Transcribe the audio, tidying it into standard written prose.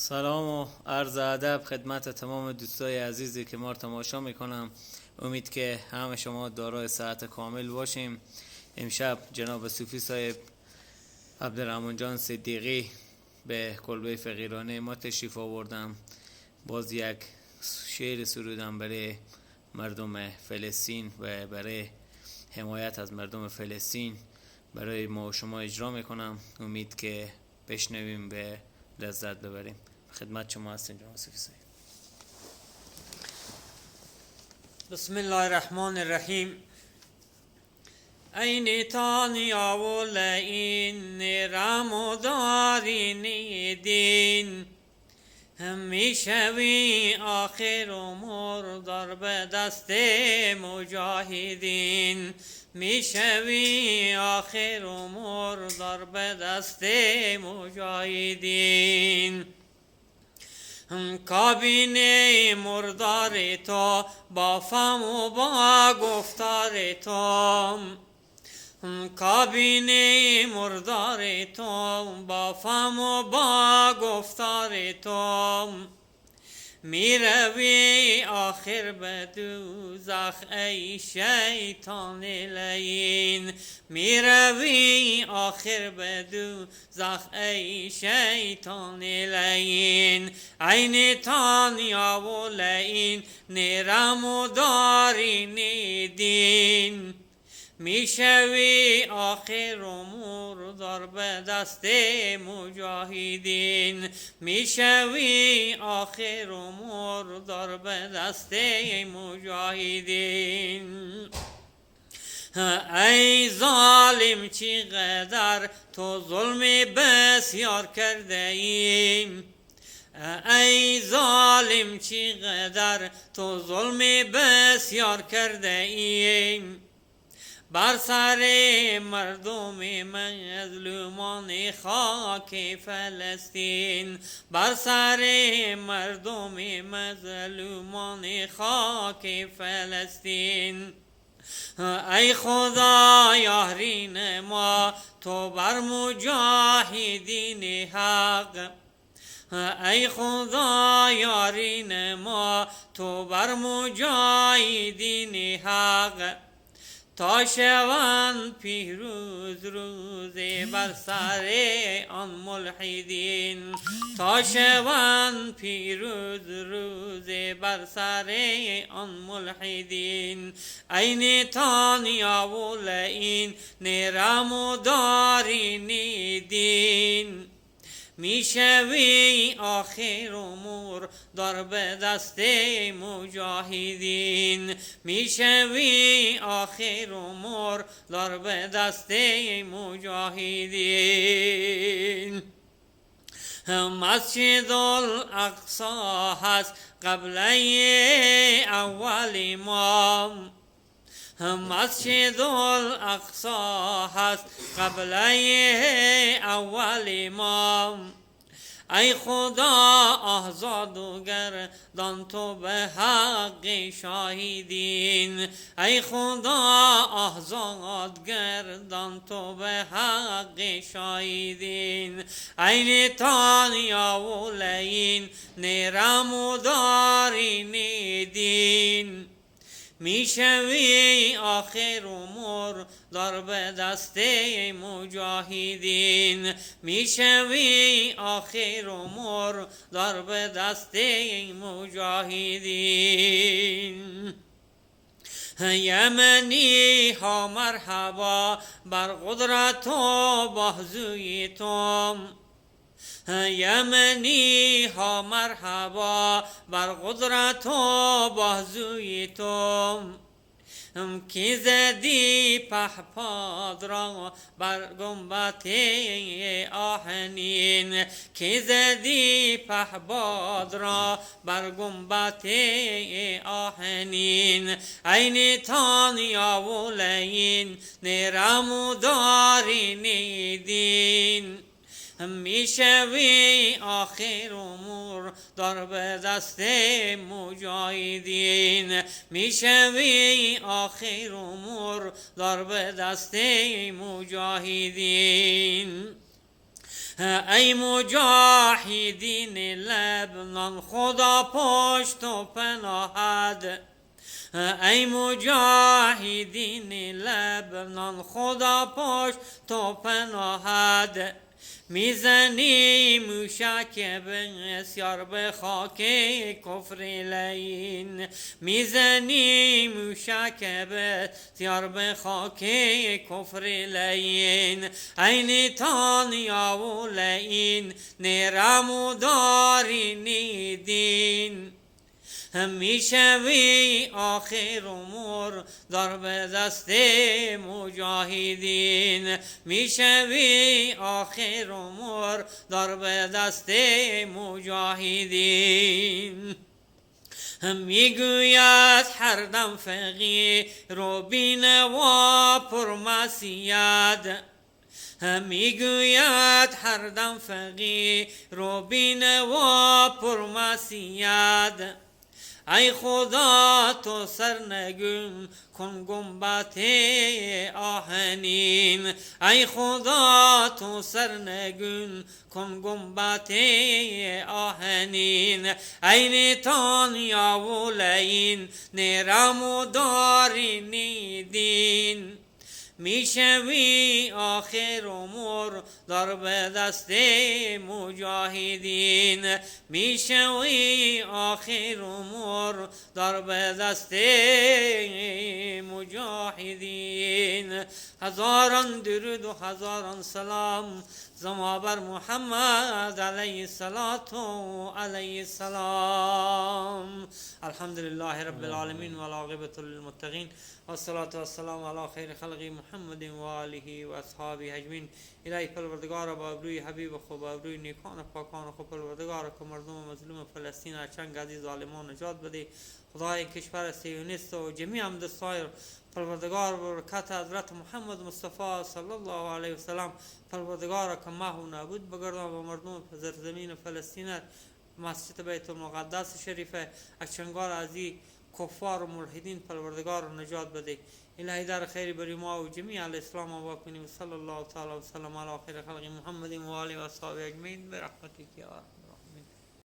سلام و عرض ادب خدمت تمام دوستای عزیزی که ما رو تماشا میکنم. امید که همه شما دارای صحت کامل باشیم. امشب جناب صوفی صاحب عبدالرحمن جان صدیقی به کلبه فقیرانه ما تشریف آوردم. باز یک شعر سرودم برای مردم فلسطین و برای حمایت از مردم فلسطین برای ما و شما اجرا میکنم. امید که بشنویم به لذت ببریم. خدمت شما هستیم جناب صوفی صاحب. بسم الله الرحمن الرحیم. این تانیا و لعین رمضان دین میشوی آخر عمر در به دست مجاهدین. میشوی آخر عمر در به دست مجاهدین. کابینه مردار تو با فم و با گفتار تو، کابینه مردار تو با فم و با گفتار تو، میروی آخر به دوزخ ای شیطان لعین. میروی آخر به دوزخ ای شیطان لعین. عین تانیا و لعین نیرم و دارین دین. میشوی آخر امور در به دست مجاهدین. میشوی آخر امور در به دست مجاهدین. ای ظالم چقدر تو ظلم بسیار کرده ایم. ای ظالم چقدر تو ظلم بسیار کرده ایم. بر سر مردم مظلومان خاک فلسطین. بر سر مردم مظلومان خاک فلسطین. ای خدا یارین ما تو بر مجاهدین حق. ای خدا یارین ما تو بر مجاهدین حق. تا شوند پیروز روز بر سر آن ملحدین. تا شوند پیروز روز بر سر آن ملحدین. عین تانیا و لعین نیرم و دارین دین. میشوی آخر امور در به دست مجاهدین. میشوی آخر امور در به دست مجاهدین. مسجد الاقصی هست قبله اول امام. مسجد الاقصی هست قبله اول امام. ای خدا آزاد و گردان تو به حق شاهدین. ای خدا آزاد گردان تو به حق شاهدین. عین تانیا و لعین نیرم و دارین دین. میشوی آخر امور در به دست مجاهدین. میشوی آخر امور در به دست مجاهدین. یمنی ها مرحبا بر قدرت و بازوی تو. یمنی ها مرحبا بر قدرت و بازوی تو. کی زدی پهپاد را بر گنبد آهنین. کی زدی پهپاد را بر گنبد آهنین. عین تانیا و لعین نیرم و دارین دین. میشوی آخر امور در به دست مجاهدین. میشوی آخر امور در به دست مجاهدین. ای مجاهدین لبنان خدا پشت و پناهد. ای مجاهدین لبنان خدا پشت و پناهد. میزنی موشک بسیار به خاک کفر لعین. میزنی موشک بسیار به خاک کفر لعین. ای نتانیاهو لعین نرموداری دین. میشوی آخر امور در به دست مجاهدین. میشوی آخر امور در به دست مجاهدین. میگوید هر دم فقیر و بینوا پرمعصیت. میگوید هر دم فقیر و بینوا پرمعصیت. ای خدا تو سرنگون کن گنبت آهنین. ای خدا تو سرنگون کن گنبت آهنین. ای نتانیاهو لعین نرموداری دین. میشوی آخر امور در به دست مجاهدین. میشوی آخر امور در به دست مجاهدین. هزاران درود و هزاران سلام زما بر محمد علیه الصلاة و علیه السلام. الحمد لله رب العالمین و العاقبة للمتقین و الصلاة و السلام علی خیر خلق محمد و آله و اصحابه اجمعین. الهی پروردگار با ابروی حبیب خود، با ابروی نیکان و پاکان خود، پروردگار که مردم مظلوم فلسطین از چنگ عزیز ظالمان نجات بده. خدای کشور صهیونیست و جمیع همدستای پروردگار برکت حضرت محمد مصطفی صلی الله علیه و سلام پروردگار که محو نابود بگردان و مردم زمین فلسطین مسجد بیت المقدس شریفه از چنگال ازی کفار و ملحدین پروردگار نجات بده. الهی در خیر بری ما و جمیع الاسلام آباد کنی و صلی الله تعالی و سلم علی خیر خلق محمد و آله و اصحابه اجمعین برحمتک یا